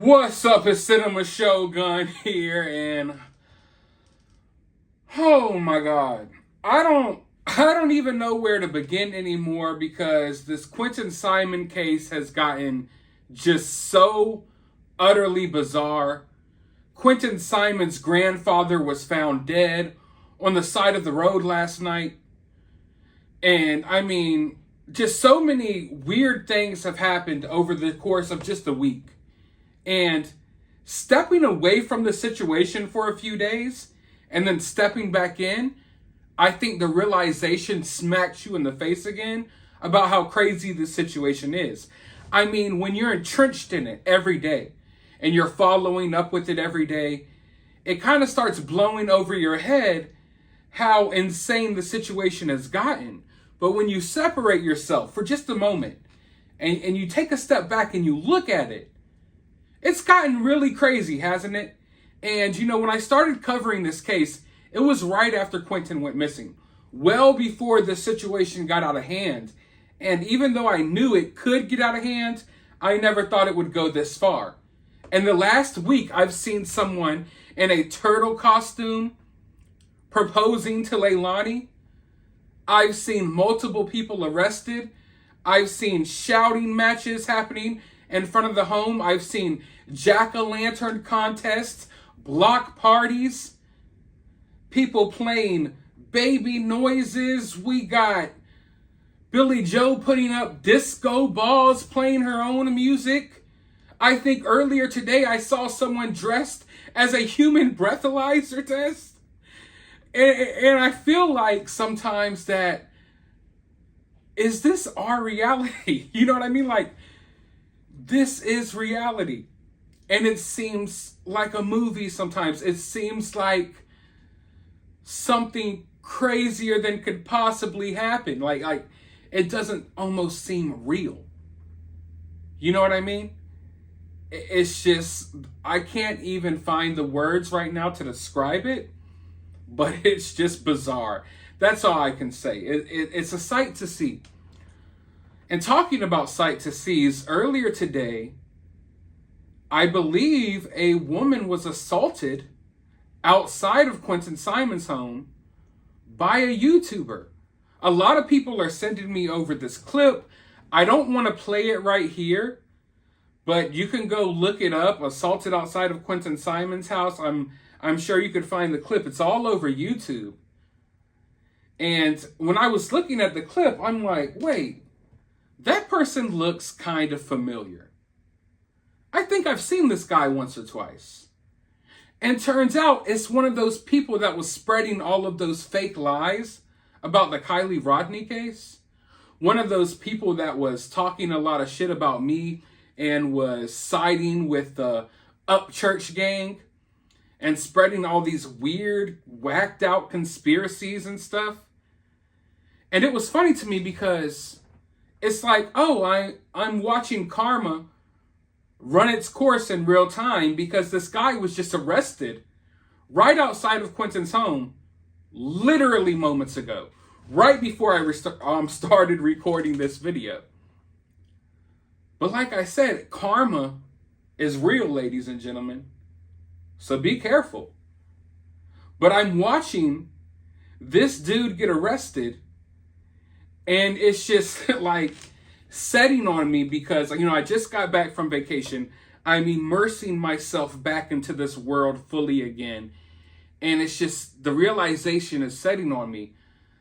What's up? It's Cinema Shogun here, and oh my god, I don't even know where to begin anymore because this Quinton Simon case has gotten just so utterly bizarre. Quinton Simon's grandfather was found dead on the side of the road last night, and just so many weird things have happened over the course of just a week. And stepping away from the situation for a few days and then stepping back in, I think the realization smacks you in the face again about how crazy this situation is. When you're entrenched in it every day and you're following up with it every day, it kind of starts blowing over your head how insane the situation has gotten. But when you separate yourself for just a moment and you take a step back and you look at it, it's gotten really crazy, hasn't it? And when I started covering this case, it was right after Quinton went missing, well before the situation got out of hand. And even though I knew it could get out of hand, I never thought it would go this far. And the last week, I've seen someone in a turtle costume proposing to Leilani. I've seen multiple people arrested. I've seen shouting matches happening in front of the home. I've seen jack-o'-lantern contests, block parties, people playing baby noises. We got Billy Joe putting up disco balls, playing her own music. I think earlier today I saw someone dressed as a human breathalyzer test. And I feel like sometimes that, is this our reality? You know what I mean? Like, this is reality. And it seems like a movie sometimes. It seems like something crazier than could possibly happen. Like it doesn't almost seem real. You know what I mean? It's just, I can't even find the words right now to describe it, but it's just bizarre. That's all I can say. It's a sight to see. And talking about sight to sees, earlier today, I believe a woman was assaulted outside of Quinton Simon's home by a YouTuber. A lot of people are sending me over this clip. I don't want to play it right here, but you can go look it up. Assaulted outside of Quinton Simon's house. I'm sure you could find the clip. It's all over YouTube. And when I was looking at the clip, I'm like, wait, that person looks kind of familiar. I think I've seen this guy once or twice. And turns out it's one of those people that was spreading all of those fake lies about the Kylie Rodney case. One of those people that was talking a lot of shit about me and was siding with the Upchurch gang and spreading all these weird, whacked out conspiracies and stuff. And it was funny to me because it's like, oh, I'm watching karma run its course in real time because this guy was just arrested right outside of Quinton's home literally moments ago, right before I started recording this video. But like I said, karma is real, ladies and gentlemen. So be careful. But I'm watching this dude get arrested, and it's just like setting on me because, I just got back from vacation. I'm immersing myself back into this world fully again. And it's just, the realization is setting on me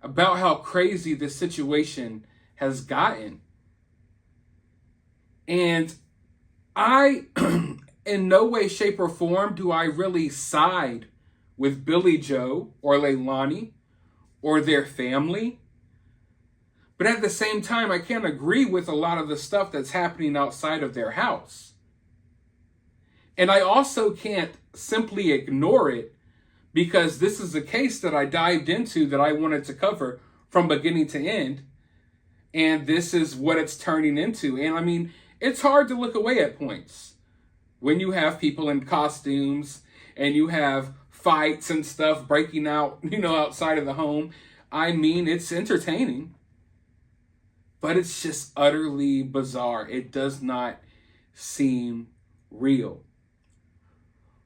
about how crazy this situation has gotten. And I, in no way, shape, or form do I really side with Billy Joe or Leilani or their family. But at the same time, I can't agree with a lot of the stuff that's happening outside of their house. And I also can't simply ignore it because this is a case that I dived into that I wanted to cover from beginning to end. And this is what it's turning into. And it's hard to look away at points when you have people in costumes and you have fights and stuff breaking out, outside of the home. It's entertaining. But it's just utterly bizarre. It does not seem real.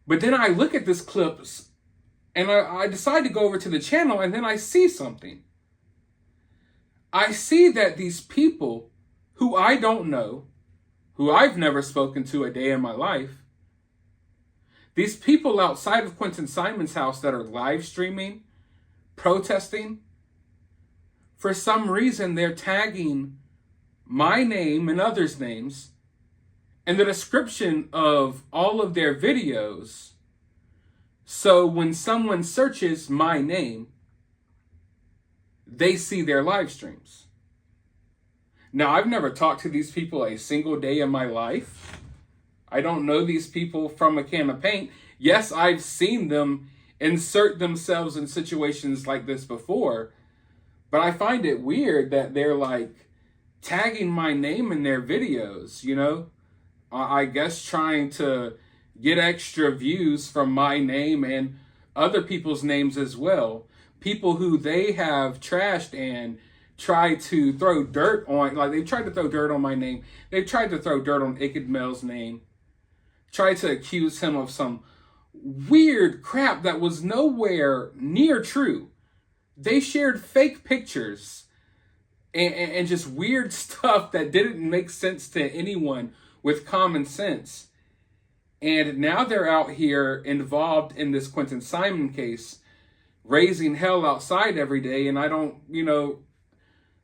But then I look at this clips and I decide to go over to the channel, and then I see something. I see that these people who I don't know, who I've never spoken to a day in my life, these people outside of Quinton Simon's house that are live streaming, protesting, for some reason they're tagging my name and others' names in the description of all of their videos. So when someone searches my name, they see their live streams. Now, I've never talked to these people a single day in my life. I don't know these people from a can of paint. Yes, I've seen them insert themselves in situations like this before, but I find it weird that they're like tagging my name in their videos, you know? I guess trying to get extra views from my name and other people's names as well. People who they have trashed and tried to throw dirt on, like they've tried to throw dirt on my name. They've tried to throw dirt on Iked Mel's name. Tried to accuse him of some weird crap that was nowhere near true. They shared fake pictures and just weird stuff that didn't make sense to anyone with common sense. And now they're out here involved in this Quinton Simon case, raising hell outside every day. And I don't,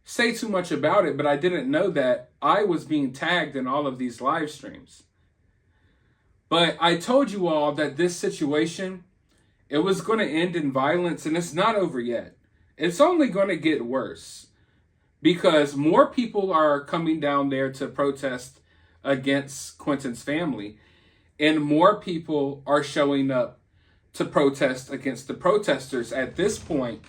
say too much about it, but I didn't know that I was being tagged in all of these live streams. But I told you all that this situation, it was going to end in violence, and it's not over yet. It's only going to get worse because more people are coming down there to protest against Quinton's family, and more people are showing up to protest against the protesters. At this point,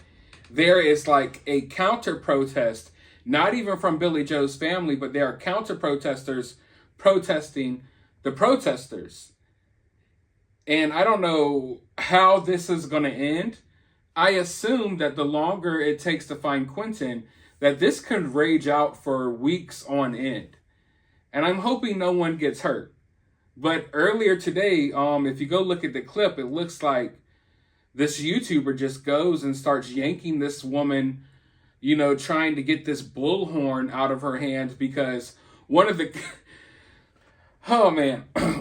there is like a counter protest, not even from Billy Joe's family, but there are counter protesters protesting the protesters. And I don't know how this is going to end. I assume that the longer it takes to find Quinton, that this could rage out for weeks on end. And I'm hoping no one gets hurt. But earlier today, if you go look at the clip, it looks like this YouTuber just goes and starts yanking this woman, trying to get this bullhorn out of her hand because one of the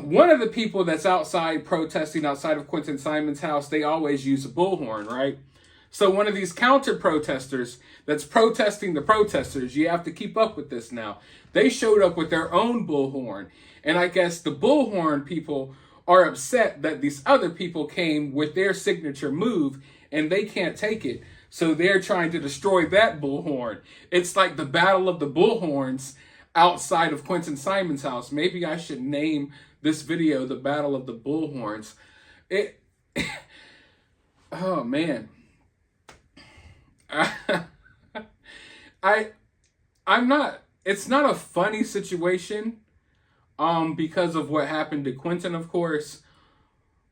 one of the people that's outside protesting outside of Quinton Simon's house, they always use a bullhorn, right? So one of these counter protesters that's protesting the protesters, you have to keep up with this now. They showed up with their own bullhorn. And I guess the bullhorn people are upset that these other people came with their signature move and they can't take it. So they're trying to destroy that bullhorn. It's like the battle of the bullhorns outside of Quinton Simon's house. Maybe I should name this video the Battle of the Bullhorns. Oh man. It's not a funny situation because of what happened to Quinton, of course,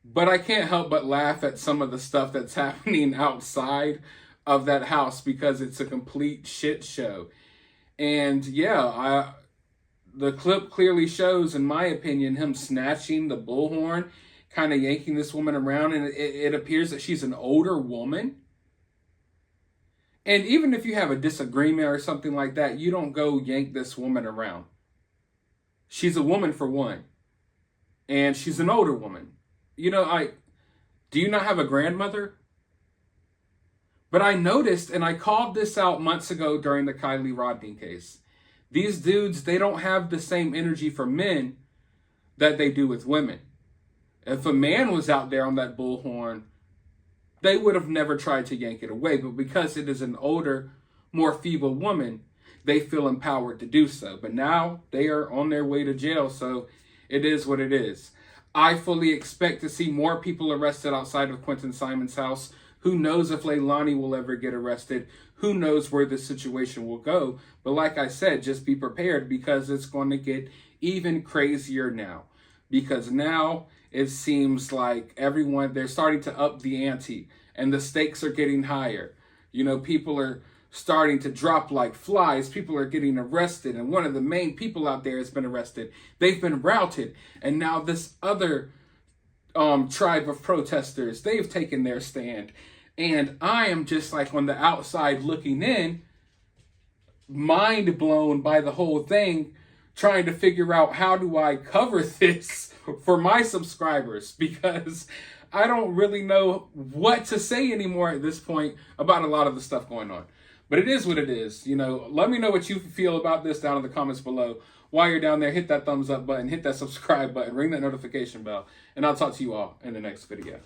but I can't help but laugh at some of the stuff that's happening outside of that house because it's a complete shit show. And yeah, the clip clearly shows, in my opinion, him snatching the bullhorn, kind of yanking this woman around, and it appears that she's an older woman. And even if you have a disagreement or something like that, you don't go yank this woman around. She's a woman for one, and she's an older woman. Do you not have a grandmother? But I noticed, and I called this out months ago during the Kylie Rodney case. These dudes, they don't have the same energy for men that they do with women. If a man was out there on that bullhorn, they would have never tried to yank it away. But because it is an older, more feeble woman, they feel empowered to do so. But now they are on their way to jail, so it is what it is. I fully expect to see more people arrested outside of Quinton Simon's house. Who knows if Leilani will ever get arrested? Who knows where this situation will go? But like I said, just be prepared because it's going to get even crazier now. Because now it seems like they're starting to up the ante and the stakes are getting higher. People are starting to drop like flies. People are getting arrested, and one of the main people out there has been arrested. They've been routed, and now this other tribe of protesters, they've taken their stand. And I am just like on the outside looking in, mind blown by the whole thing, trying to figure out how do I cover this for my subscribers, because I don't really know what to say anymore at this point about a lot of the stuff going on. But it is what it is. You know, let me know what you feel about this down in the comments below. While you're down there, hit that thumbs up button, hit that subscribe button, ring that notification bell, and I'll talk to you all in the next video.